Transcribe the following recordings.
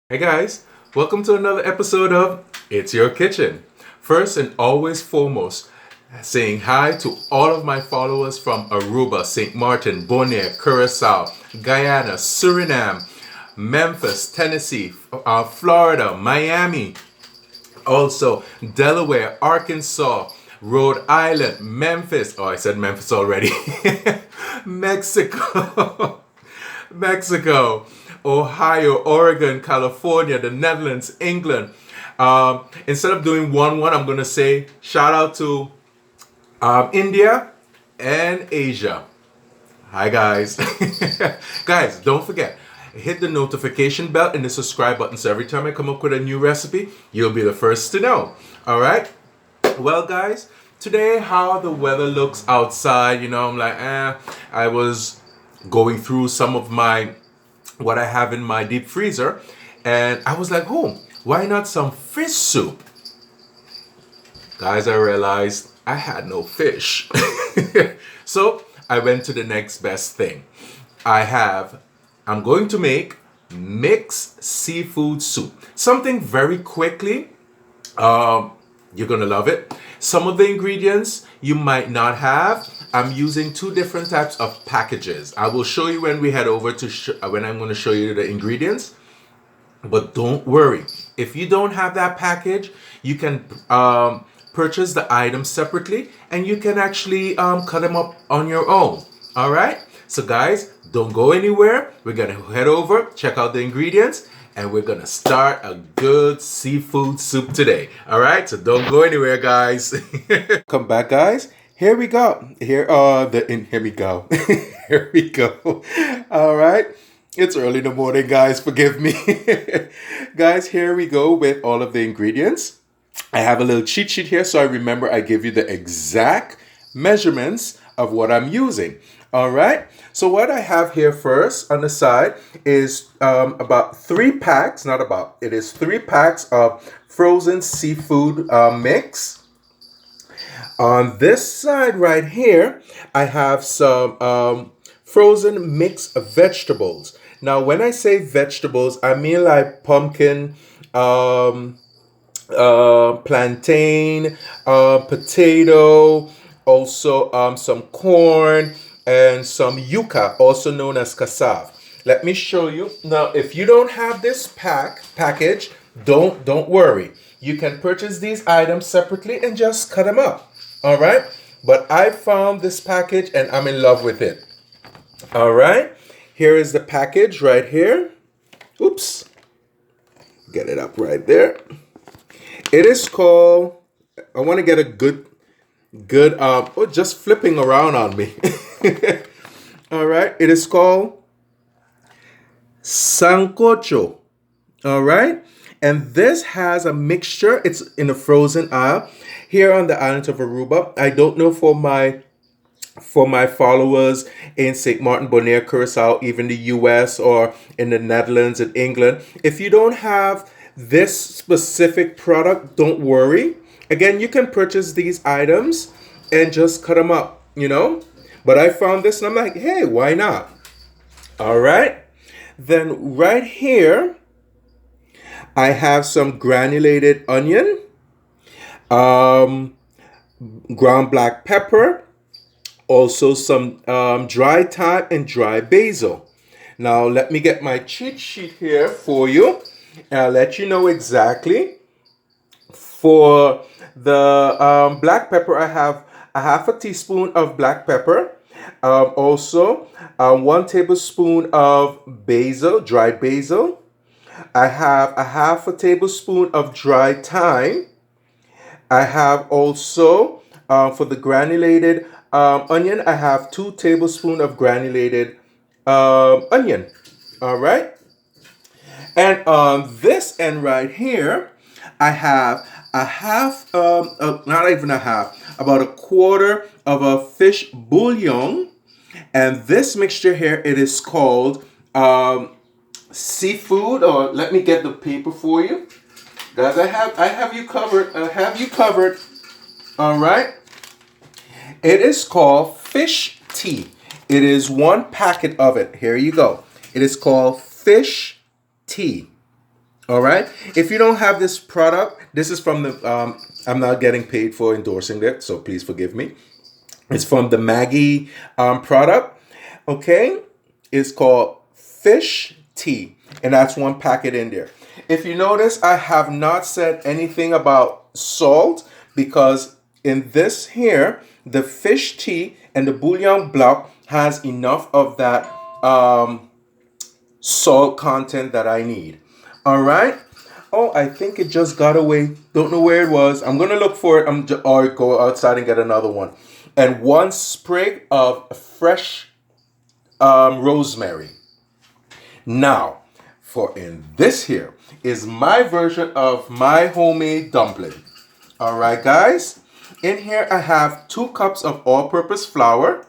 Hey guys, welcome to another episode of It's Your Kitchen. First and always foremost, saying hi to all of my followers from Aruba, St. Martin, Bonaire, Curacao, Guyana, Suriname, Memphis, Tennessee, Florida, Miami, also Delaware, Arkansas, Rhode Island, Memphis. Oh, I said Memphis already. Mexico. Mexico, Ohio, Oregon, California, the Netherlands, England. Instead of doing one, I'm going to say shout out to India and Asia. Hi, guys. Guys, don't forget, hit the notification bell and the subscribe button so every time I come up with a new recipe, you'll be the first to know. All right? Well, guys, today how the weather looks outside, I'm like, I was going through some of what I have in my deep freezer, and I was like, oh, why not some fish soup? Guys, I realized I had no fish. So I went to the next best thing. I'm going to make mixed seafood soup. Something very quickly. You're gonna love it. Some of the ingredients you might not have. I'm using two different types of packages. I will show you when we head over to when I'm going to show you the ingredients. But don't worry, if you don't have that package, you can purchase the items separately, and you can actually cut them up on your own. All right. So guys, don't go anywhere. We're gonna head over, check out the ingredients, and we're gonna start a good seafood soup today. All right, so don't go anywhere, guys. Come back, guys. Here we go. Here we go. Here we go. All right. It's early in the morning, guys. Forgive me. Guys, here we go with all of the ingredients. I have a little cheat sheet here so I remember I give you the exact measurements of what I'm using. All right. So what I have here first on the side is about 3 packs, not about, it is 3 packs of frozen seafood mix. On this side right here, I have some frozen mixed vegetables. Now, when I say vegetables, I mean like pumpkin, plantain, potato, also some corn, and some yuca, also known as cassava. Let me show you. Now, if you don't have this package, don't worry. You can purchase these items separately and just cut them up. All right? But I found this package and I'm in love with it. All right? Here is the package right here. Oops. Get it up right there. It is called, I want to get a good, just flipping around on me. All right. It is called sancocho. All right. And this has a mixture. It's in a frozen aisle here on the island of Aruba. I don't know for my followers in St. Martin, Bonaire, Curacao, even the US or in the Netherlands and England. If you don't have this specific product, don't worry. Again, you can purchase these items and just cut them up, But I found this and I'm like, hey, why not? All right. Then right here, I have some granulated onion, ground black pepper, also some dry thyme and dry basil. Now, let me get my cheat sheet here for you. And I'll let you know exactly. For the black pepper, I have a half a teaspoon of black pepper. Also, 1 tablespoon of basil, dried basil. I have a half a tablespoon of dry thyme. I have also, for the granulated onion, I have 2 tablespoons of granulated onion. All right. And on this end right here, I have a half, not even a half, about a quarter of a fish bouillon. And this mixture here, it is called seafood, or let me get the paper for you. Guys, I have you covered. I have you covered. All right. It is called Fsh Tea. It is 1 packet of it. Here you go. It is called Fsh Tea. All right. If you don't have this product, this is from the, I'm not getting paid for endorsing it, so please forgive me. It's from the Maggie product. Okay. It's called Fsh Tea, and that's one packet in there. If you notice, I have not said anything about salt because in this here, the fish tea and the bouillon block has enough of that salt content that I need. All right. Oh, I think it just got away. Don't know where it was. I'm gonna look for it. Or go outside and get another one. And one sprig of fresh rosemary. Now, for in this here is my version of my homemade dumpling. All right, guys. In here, I have 2 cups of all-purpose flour.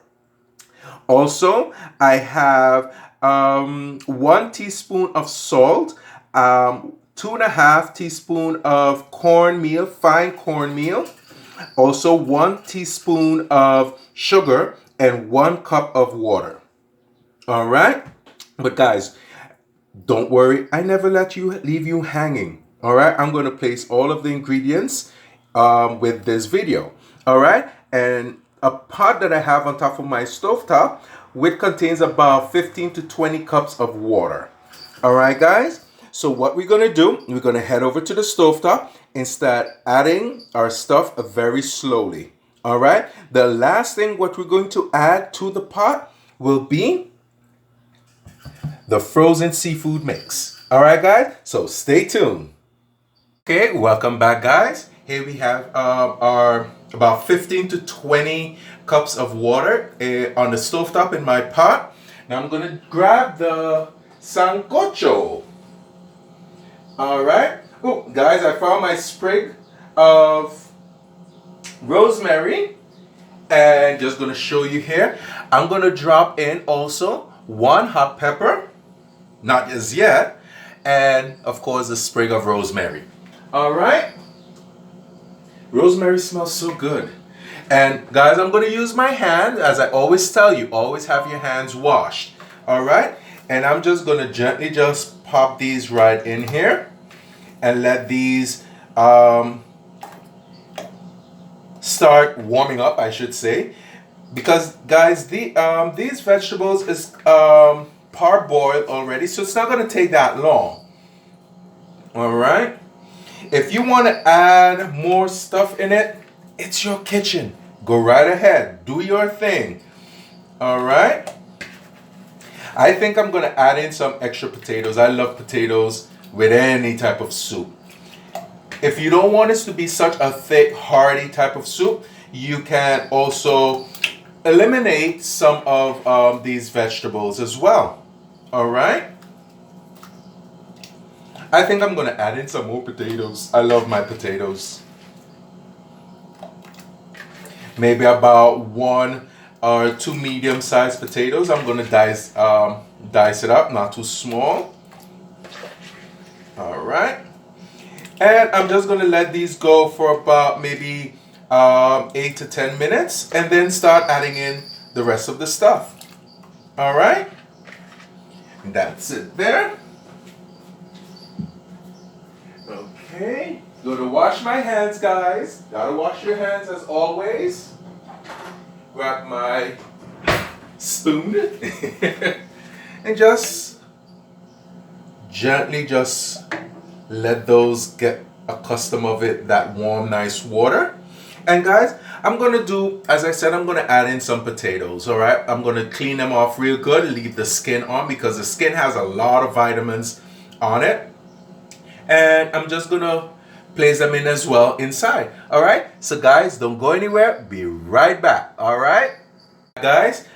Also, I have 1 teaspoon of salt, 2.5 teaspoon of cornmeal, fine cornmeal. Also, 1 teaspoon of sugar and 1 cup of water. All right. But guys, don't worry, I never leave you hanging. All right, I'm going to place all of the ingredients with this video. All right, and a pot that I have on top of my stovetop, which contains about 15 to 20 cups of water. All right, guys. So what we're going to do, we're going to head over to the stovetop and start adding our stuff very slowly. All right. The last thing what we're going to add to the pot will be the frozen seafood mix. All right, guys, so stay tuned. Okay, welcome back, guys. Here we have our about 15 to 20 cups of water on the stovetop in my pot. Now I'm gonna grab the sancocho. All right. Oh, guys, I found my sprig of rosemary, and just gonna show you here. I'm gonna drop in also 1 hot pepper. Not as yet. And of course, a sprig of rosemary. All right. Rosemary smells so good. And guys, I'm going to use my hand. As I always tell you, always have your hands washed. All right. And I'm just going to gently just pop these right in here and let these start warming up, I should say. Because guys, these vegetables is parboiled already, so it's not going to take that long. All right. If you want to add more stuff in it, it's your kitchen. Go right ahead. Do your thing. All right. I think I'm going to add in some extra potatoes. I love potatoes with any type of soup. If you don't want this to be such a thick, hearty type of soup, you can also eliminate some of these vegetables as well. All right. I think I'm going to add in some more potatoes. I love my potatoes. Maybe about 1 or 2 medium-sized potatoes. I'm going to dice it up, not too small. All right. And I'm just going to let these go for about maybe 8 to 10 minutes, and then start adding in the rest of the stuff. All right. That's it there. Okay. Gonna wash my hands, guys. Gotta wash your hands as always. Grab my spoon and just gently just let those get accustomed of it, that warm, nice water. And guys, I'm gonna do, as I said, I'm gonna add in some potatoes. All right, I'm gonna clean them off real good, leave the skin on because the skin has a lot of vitamins on it. And I'm just gonna place them in as well inside. All right, so guys, don't go anywhere. Be right back. All right, guys.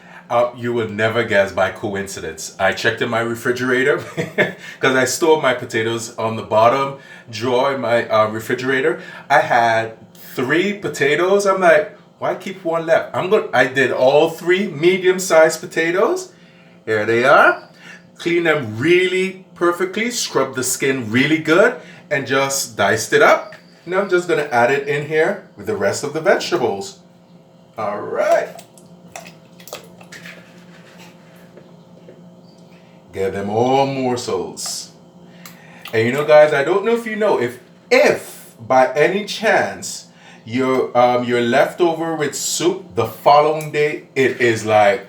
You will never guess by coincidence. I checked in my refrigerator because I stored my potatoes on the bottom drawer in my refrigerator. I had 3 potatoes. I'm like, why keep 1 left? I did all 3 medium-sized potatoes. Here they are. Clean them really perfectly. Scrub the skin really good and just diced it up. Now I'm just gonna add it in here with the rest of the vegetables. All right. Get them all morsels. And you know, guys, I don't know if you know, if by any chance you're left over with soup the following day, it is like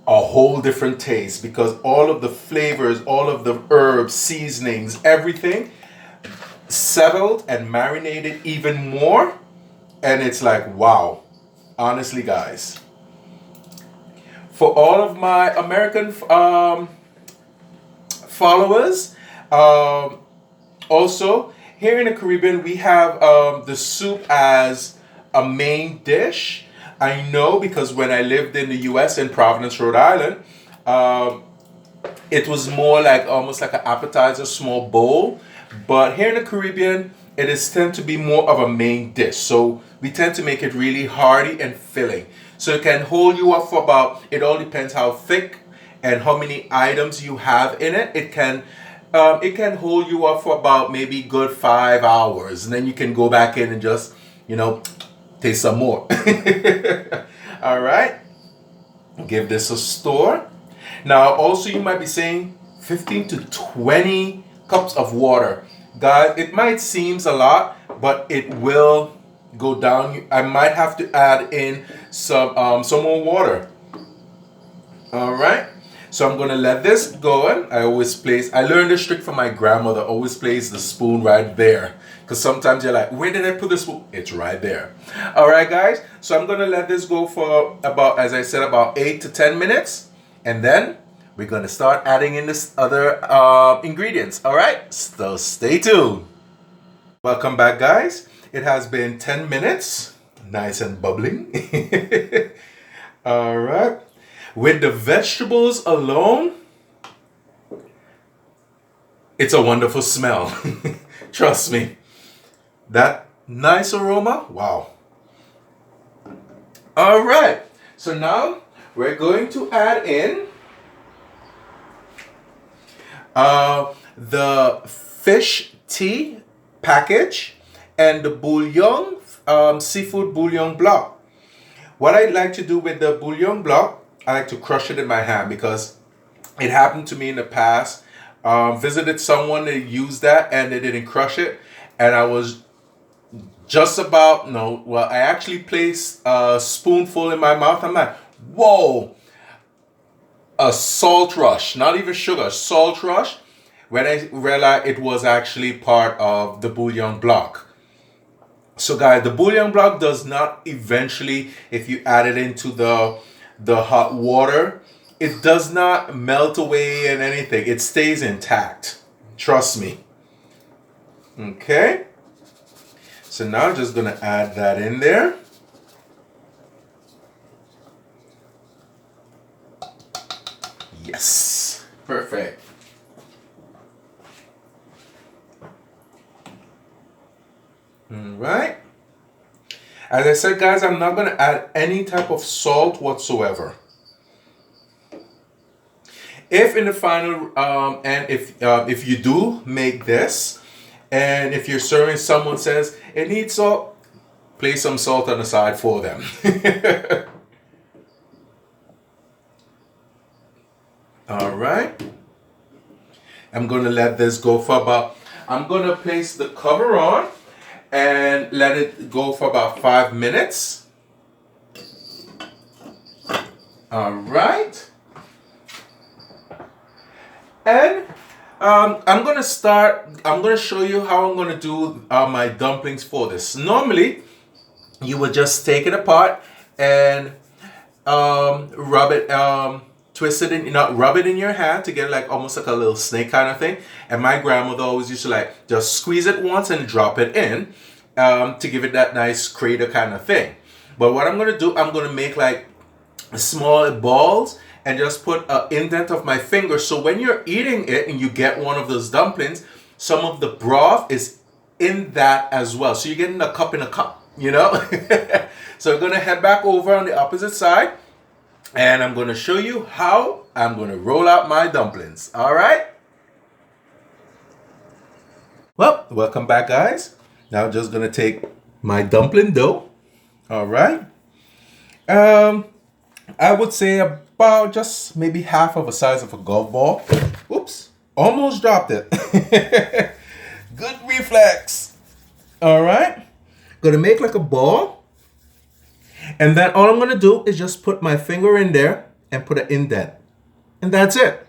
a whole different taste because all of the flavors, all of the herbs, seasonings, everything settled and marinated even more. And it's like, wow. Honestly, guys. For all of my American followers, also here in the Caribbean, we have the soup as a main dish. I know because when I lived in the US in Providence, Rhode Island, it was more like almost like an appetizer, small bowl. But here in the Caribbean, it is tend to be more of a main dish. So we tend to make it really hearty and filling. So it can hold you up for about, it all depends how thick and how many items you have in it. It can hold you up for about maybe good 5 hours. And then you can go back in and just, taste some more. All right. Give this a stir. Now, also you might be saying 15 to 20 cups of water. Guys, it might seem a lot, but it will go down. I might have to add in some more water. All right. So I'm going to let this go. I learned this trick from my grandmother. Always place the spoon right there. Because sometimes you're like, where did I put the spoon? It's right there. All right, guys. So I'm going to let this go for about, as I said, about 8 to 10 minutes. And then we're going to start adding in this other ingredients. All right. So stay tuned. Welcome back, guys. It has been 10 minutes. Nice and bubbling. All right. With the vegetables alone, it's a wonderful smell. Trust me. That nice aroma. Wow. All right. So now we're going to add in the Fsh Tea package and the bouillon, seafood bouillon block. What I like to do with the bouillon block, I like to crush it in my hand because it happened to me in the past. Visited someone that used that and they didn't crush it. And I was just about, I actually placed a spoonful in my mouth. I'm like, whoa, a salt rush, not even sugar, salt rush. When I realized it was actually part of the bouillon block. So guys, the bouillon block does not eventually, if you add it into the hot water, it does not melt away and anything. It stays intact. Trust me. Okay. So now I'm just going to add that in there. Yes. Perfect. All right. As I said, guys, I'm not going to add any type of salt whatsoever. If in the final, and if you do make this, and if you're serving, someone says it needs salt, place some salt on the side for them. All right. I'm going to let this go for about, I'm going to place the cover on and let it go for about 5 minutes. All right. And I'm going to show you how I'm going to do my dumplings for this. Normally, you would just take it apart and rub it, twist it in, rub it in your hand to get like almost like a little snake kind of thing. And my grandmother always used to like just squeeze it once and drop it in to give it that nice crater kind of thing. But what I'm going to do, I'm going to make like small balls and just put an indent of my finger. So when you're eating it and you get one of those dumplings, some of the broth is in that as well. So you're getting a cup in a cup, So we're going to head back over on the opposite side. And I'm going to show you how I'm going to roll out my dumplings. All right. Well, welcome back, guys. Now I'm just going to take my dumpling dough. All right. I would say about just maybe half of the size of a golf ball. Oops. Almost dropped it. Good reflex. All right. Gonna make like a ball. And then all I'm gonna do is just put my finger in there and put an indent. And that's it.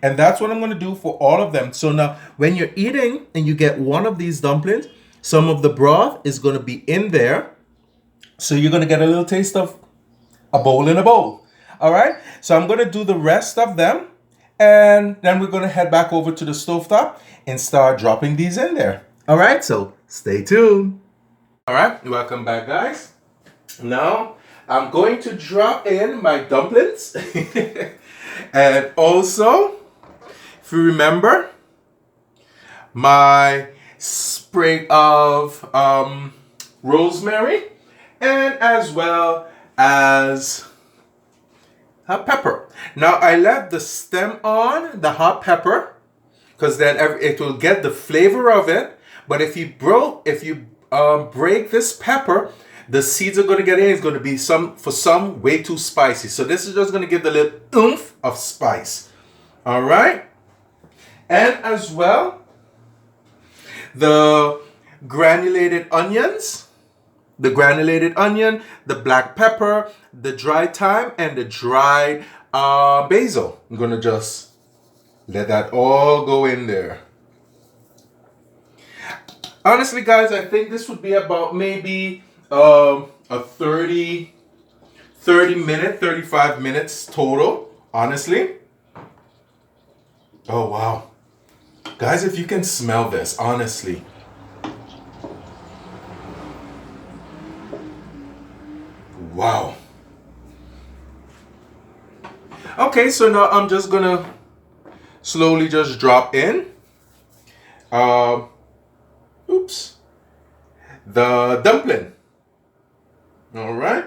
And that's what I'm gonna do for all of them. So now when you're eating and you get one of these dumplings, some of the broth is gonna be in there. So you're gonna get a little taste of a bowl in a bowl. All right. So I'm gonna do the rest of them. And then we're gonna head back over to the stovetop and start dropping these in there. All right, so stay tuned. All right, welcome back, guys. Now I'm going to drop in my dumplings. And also, if you remember, my sprig of rosemary, and as well as hot pepper. Now I left the stem on the hot pepper because then it will get the flavor of it. But if you break this pepper, the seeds are going to get in. It's going to be for some way too spicy. So this is just going to give the little oomph of spice. All right. And as well, the granulated onions. The granulated onion, the black pepper, the dried thyme, and the dried basil. I'm going to just let that all go in there. Honestly, guys, I think this would be about maybe a 35 minutes total, honestly. Oh, wow. Guys, if you can smell this, honestly. Wow. Okay, so now I'm just gonna slowly just drop in. The dumpling. All right.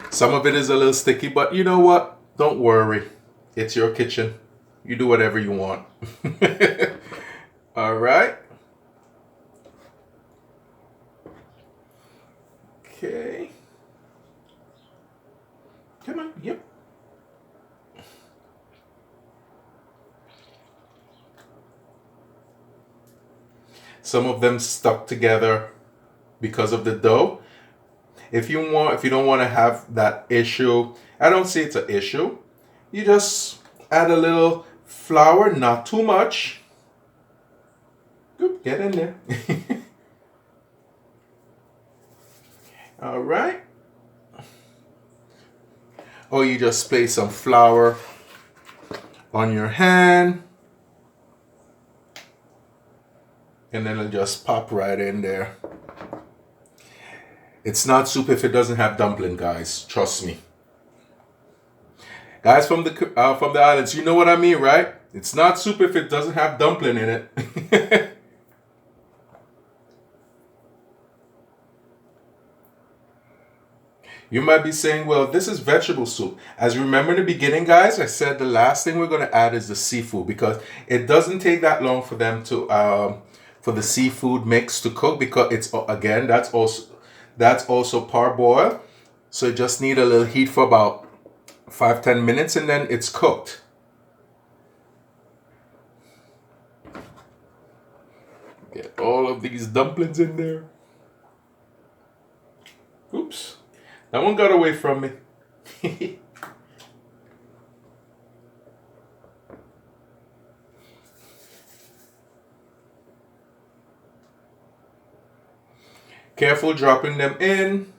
Some of it is a little sticky, but you know what? Don't worry. It's your kitchen. You do whatever you want. All right. Okay. Come on. Yep. Some of them stuck together because of the dough. If you don't want to have that issue, I don't see it's an issue. You just add a little flour, not too much. Good, get in there. All right. Or you just place some flour on your hand. And then it'll just pop right in there. It's not soup if it doesn't have dumpling, guys. Trust me. Guys from the islands, you know what I mean, right? It's not soup if it doesn't have dumpling in it. You might be saying, well, this is vegetable soup. As you remember in the beginning, guys, I said the last thing we're going to add is the seafood because it doesn't take that long for them to for the seafood mix to cook because it's, again, that's also parboiled. So you just need a little heat for about 5-10 minutes and then it's cooked. Get all of these dumplings in there. Oops. That one got away from me. Careful dropping them in.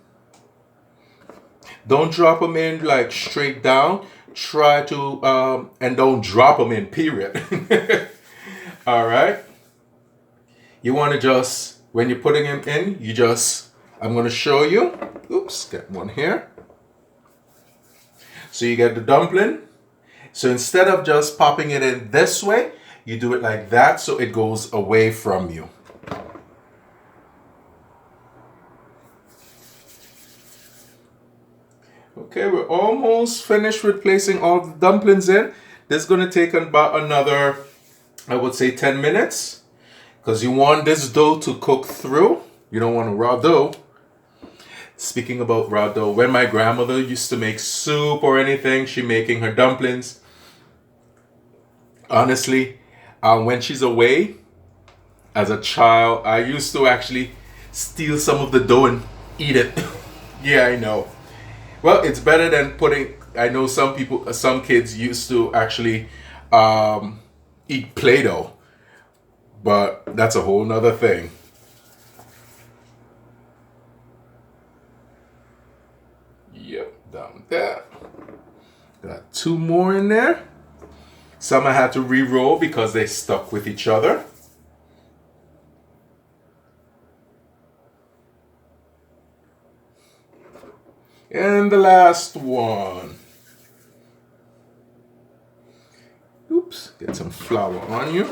Don't drop them in like straight down. Try to, and don't drop them in, period. All right. You want to just, when you're putting them in, you just, I'm going to show you. Oops, get one here. So you get the dumpling. So instead of just popping it in this way, you do it like that so it goes away from you. Okay, we're almost finished with placing all the dumplings in. This is going to take about another, I would say 10 minutes. Because you want this dough to cook through. You don't want a raw dough. Speaking about raw dough, when my grandmother used to make soup or anything, she making her dumplings, Honestly, when she's away, as a child, I used to actually steal some of the dough and eat it. Yeah, I know. Well, it's better than putting. I know some people, some kids used to actually eat Play-Doh, but that's a whole nother thing. Yep, done that. Got two more in there. Some I had to re-roll because they stuck with each other. And the last one. Oops, get some flour on you.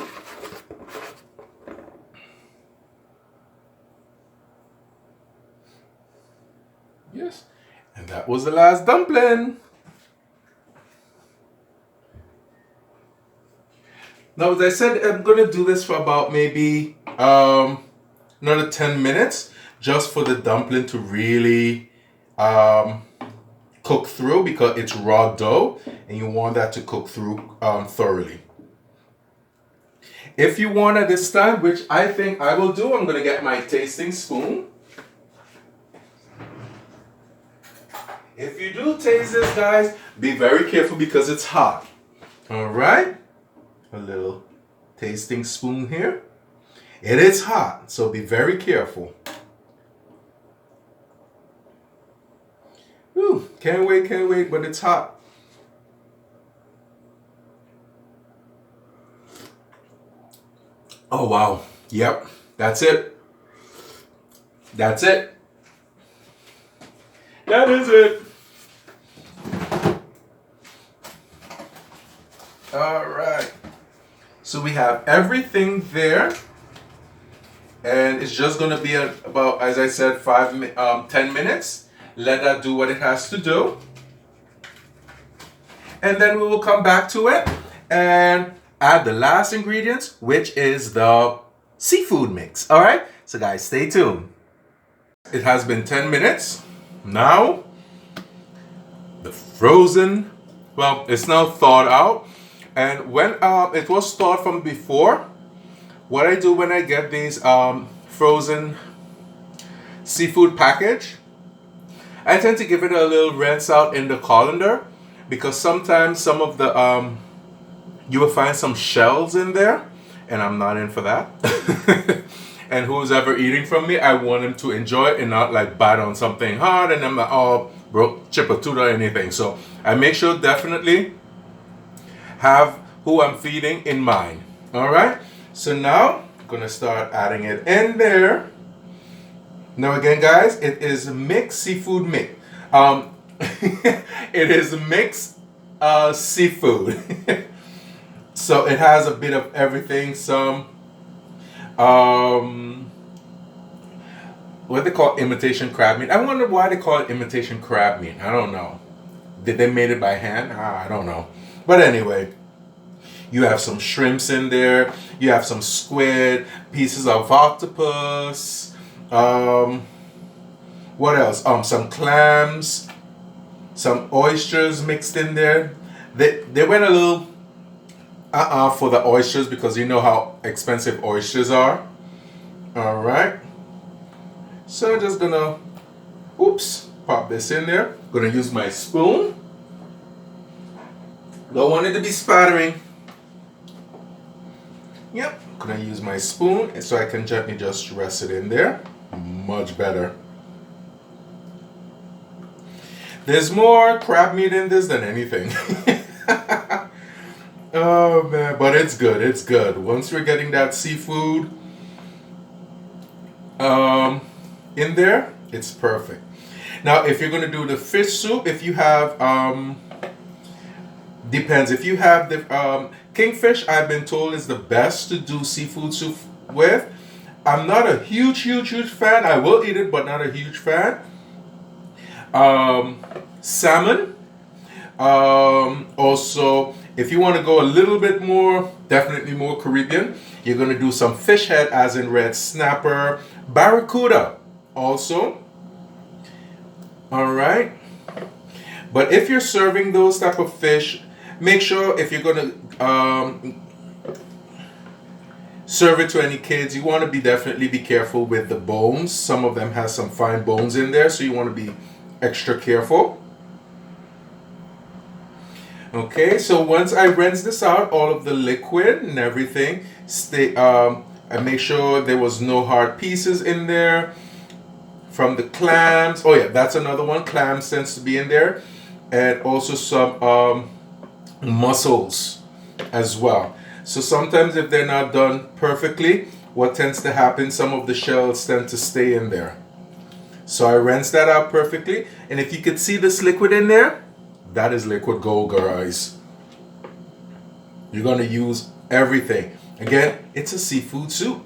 Yes, and that was the last dumpling. Now, as I said, I'm gonna do this for about maybe another 10 minutes, just for the dumpling to really cook through, because it's raw dough and you want that to cook through thoroughly. If you want at this time, which I think I will do, I'm gonna get my tasting spoon. If you do taste this, guys, be very careful because it's hot. All right, a little tasting spoon here. It is hot, so be very careful. Ooh, can't wait, but it's hot. Oh, wow. Yep, that's it. That's it. That is it. All right. So we have everything there. And it's just going to be about, as I said, 10 minutes. Let that do what it has to do. And then we will come back to it and add the last ingredients, which is the seafood mix. All right. So guys, stay tuned. It has been 10 minutes. Now, the frozen, well, it's now thawed out. And when it was thawed from before, what I do when I get these frozen seafood package, I tend to give it a little rinse out in the colander, because sometimes some of the you will find some shells in there, and I'm not in for that. And who's ever eating from me, I want them to enjoy it and not like bite on something hard and I'm like, oh, bro, chip a tooth or anything. So I make sure definitely have who I'm feeding in mind. All right. So now I'm gonna start adding it in there. Now again, guys, it is mixed seafood mix. It is mixed seafood. So it has a bit of everything. Some what they call imitation crab meat. I wonder why they call it imitation crab meat. I don't know. Did they made it by hand? I don't know. But anyway, you have some shrimps in there. You have some squid, pieces of octopus. What else? Some clams, some oysters mixed in there. They went a little for the oysters because you know how expensive oysters are. All right. So just gonna, oops, pop this in there. Gonna use my spoon. Don't want it to be spattering. Yep. Gonna use my spoon so I can gently just rest it in there. Much better. There's more crab meat in this than anything. Oh man, but it's good. It's good. Once we're getting that seafood in there, it's perfect. Now, if you're gonna do the fish soup, if you have depends. If you have the kingfish, I've been told is the best to do seafood soup with. I'm not a huge fan. I will eat it, but not a huge fan. Salmon. Also, if you want to go a little bit more, definitely more Caribbean, you're going to do some fish head, as in red snapper, barracuda also. All right. But if you're serving those type of fish, make sure if you're going to serve it to any kids. You want to definitely be careful with the bones. Some of them has some fine bones in there, so you want to be extra careful. Okay, so once I rinse this out, all of the liquid and everything, I make sure there was no hard pieces in there from the clams. Oh yeah, that's another one. Clams tends to be in there, and also some mussels as well. So sometimes if they're not done perfectly, what tends to happen, some of the shells tend to stay in there. So I rinse that out perfectly, and if you could see this liquid in there, that is liquid gold, guys. You're going to use everything. Again, it's a seafood soup.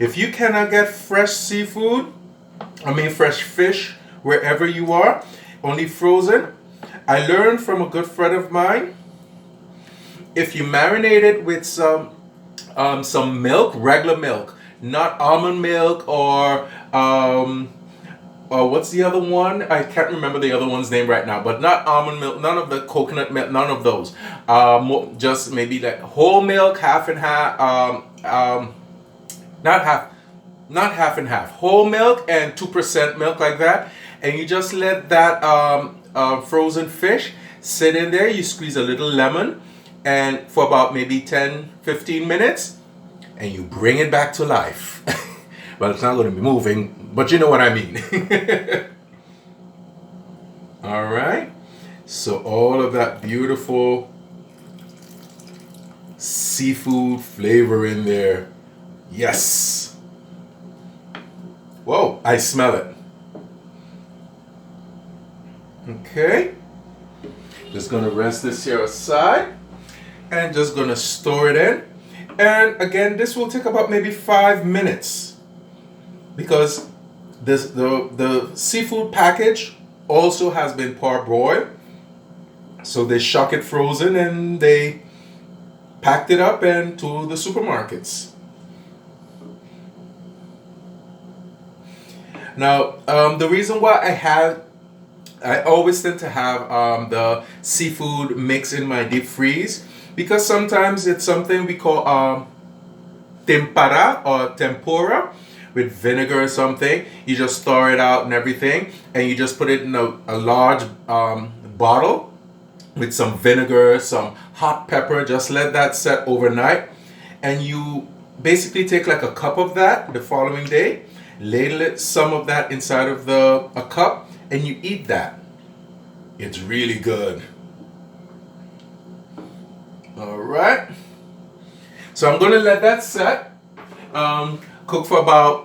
If you cannot get fresh seafood, fresh fish, wherever you are, only frozen, I learned from a good friend of mine, if you marinate it with some milk, regular milk, not almond milk or what's the other one? I can't remember the other one's name right now, but not almond milk, none of the coconut milk, none of those. Just maybe like whole milk, half and half, not half and half, whole milk and 2% milk, like that. And you just let that frozen fish sit in there. You squeeze a little lemon, and for about maybe 10-15 minutes, and you bring it back to life. Well, it's not going to be moving, but you know what I mean. All right. So all of that beautiful seafood flavor in there. Yes. Whoa, I smell it. Okay. Just going to rest this here aside and just going to store it in. And again, this will take about maybe 5 minutes. Because the seafood package also has been parboiled. So they shock it frozen and they packed it up and to the supermarkets. Now, the reason why I always tend to have the seafood mix in my deep freeze, because sometimes it's something we call tempura or tempura, with vinegar or something. You just thaw it out and everything, and you just put it in a large bottle with some vinegar, some hot pepper. Just let that set overnight, and you basically take like a cup of that the following day, ladle it, some of that inside of a cup, and you eat that. It's really good. All right, so I'm gonna let that set, cook for about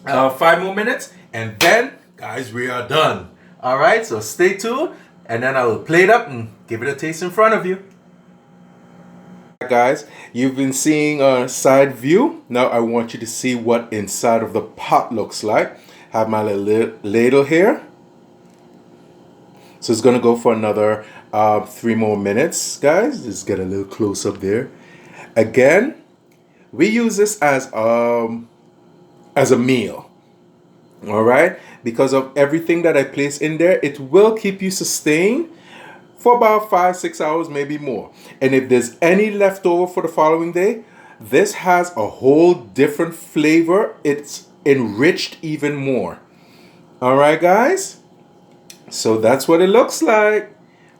5 more minutes, and then, guys, we are done. All right, so stay tuned, and then I will plate it up and give it a taste in front of you. Guys, you've been seeing a side view. Now I want you to see what inside of the pot looks like. Have my little ladle here. So it's gonna go for another 3 more minutes, guys. Just get a little close up there. Again, we use this as a meal. All right, because of everything that I place in there, it will keep you sustained for about 5-6 hours, maybe more. And if there's any leftover for the following day, this has a whole different flavor. It's enriched even more. All right, guys, so that's what it looks like,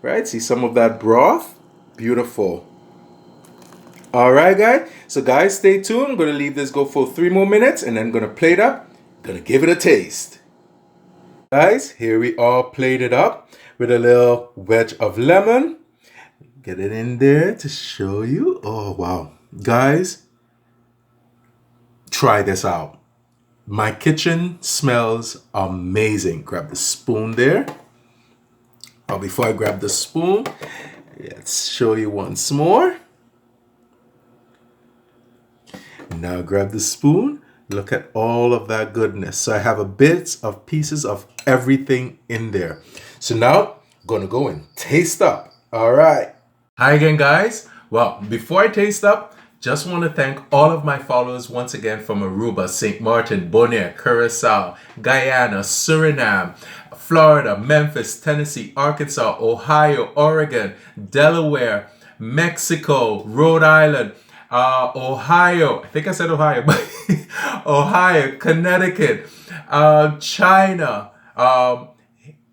right? See some of that broth? Beautiful. All right, guys, so guys, stay tuned. I'm going to leave this go for 3 more minutes, and then I'm going to plate up. Gonna give it a taste. Guys, here we all plated up with a little wedge of lemon. Get it in there to show you. Oh, wow. Guys, try this out. My kitchen smells amazing. Grab the spoon there. Oh, before I grab the spoon, let's show you once more. Now grab the spoon. Look at all of that goodness. So I have pieces of everything in there. So now I'm going to go and taste up. All right. Hi again, guys. Well, before I taste up, just want to thank all of my followers once again from Aruba, St. Martin, Bonaire, Curacao, Guyana, Suriname, Florida, Memphis, Tennessee, Arkansas, Ohio, Oregon, Delaware, Mexico, Rhode Island, Ohio. I think I said Ohio, but Ohio, Connecticut, China,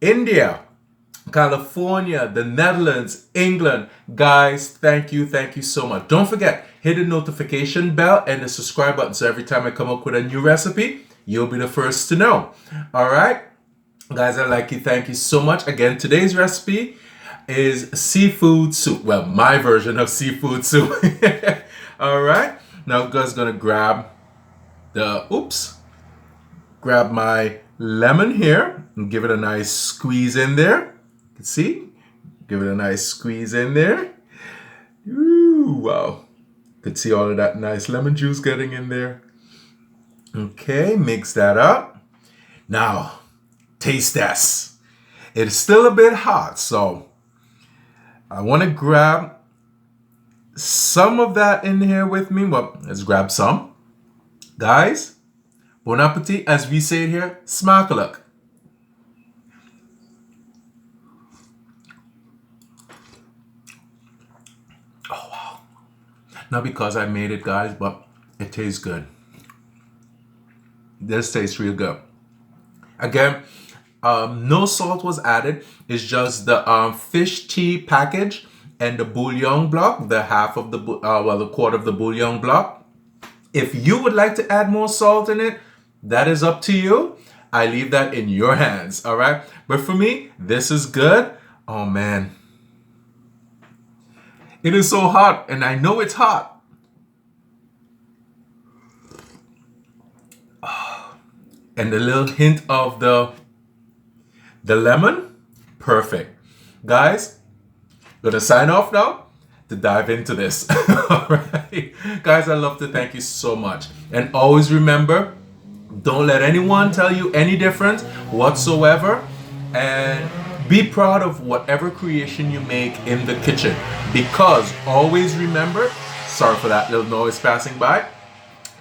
India, California, the Netherlands, England. Guys, thank you so much. Don't forget, hit the notification bell and the subscribe button so every time I come up with a new recipe, you'll be the first to know. All right, guys, I like you. Thank you so much. Again, today's recipe is seafood soup. Well, my version of seafood soup. All right, now I'm just gonna grab my lemon here and give it a nice squeeze in there. You can see, give it a nice squeeze in there. Ooh, wow. You can see all of that nice lemon juice getting in there. Okay, mix that up. Now, taste test. It's still a bit hot, so I want to grab some of that in here with me. Well, let's grab some. Guys, bon appetit, as we say it here, smakalak. Oh, wow. Not because I made it, guys, but it tastes good. This tastes real good. Again, no salt was added. It's just the Fsh Tea package and the bouillon block, the half of the, the quarter of the bouillon block. If you would like to add more salt in it, that is up to you. I leave that in your hands, all right? But for me, this is good. Oh, man. It is so hot, and I know it's hot. And the little hint of the lemon, perfect. Guys, gonna sign off now to dive into this. All right, guys, I love to thank you so much. And always remember, don't let anyone tell you any different whatsoever. And be proud of whatever creation you make in the kitchen. Because always remember, sorry for that little noise passing by.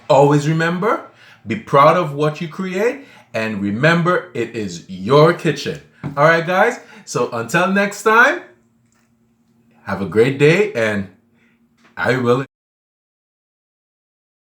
Always remember, be proud of what you create, and remember, it is your kitchen. All right, guys. So until next time, have a great day, and I will.